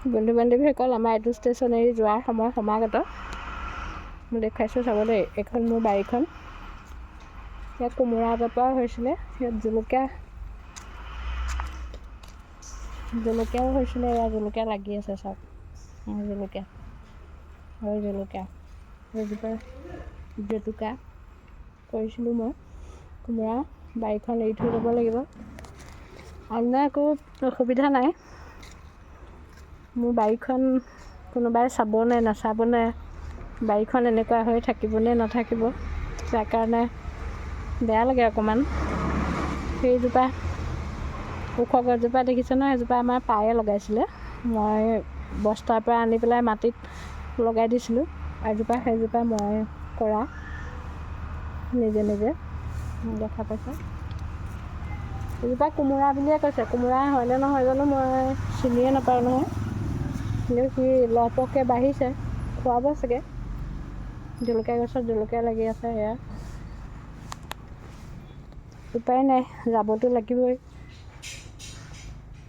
বন্ধু বান্ধৱীসকল আমাৰ এইটো ষ্টেচনেৰী যোৱাৰ সময় সমাগত। মই দেখুৱাইছোঁ চাব দেই, এইখন মোৰ বাৰীখন। ইয়াত কোমোৰা এজোপা হৈছিলে, ইয়াত জলকীয়াও হৈছিলে। ইয়াত জলকীয়া লাগি আছে চাওক, জলকীয়া আৰু জলকীয়া এজোপা জেতুকা কৰিছিলোঁ মই। কোমোৰা বাৰীখন এৰি থৈ যাব লাগিব। অন্য একো অসুবিধা নাই। মোৰ বাৰীখন কোনোবাই চাবনে নাচাবনে, বাৰীখন এনেকুৱা হৈ থাকিবনে নাথাকিব, তাৰ কাৰণে বেয়া লাগে অকণমান। সেইজোপা ওখ গছজোপা দেখিছে নহয়, সেইজোপা আমাৰ পায়ে লগাইছিলে। মই বস্তাৰ পৰা আনি পেলাই মাটিত লগাই দিছিলোঁ। এজোপা সেইজোপা মই কৰা নিজে নিজে দেখা পাইছোঁ। এজোপা কোমোৰা বুলিয়ে কৈছে, কোমোৰা হয়নে নহয় জানো মই চিনিয়ে নাপাওঁ নহয়। কিন্তু সি লহপহকৈ বাঢ়িছে, খুৱাব চাগে। জলকীয়া গছত জলকীয়া লাগি আছে। সেয়া উপায় নাই, যাবতো লাগিবই।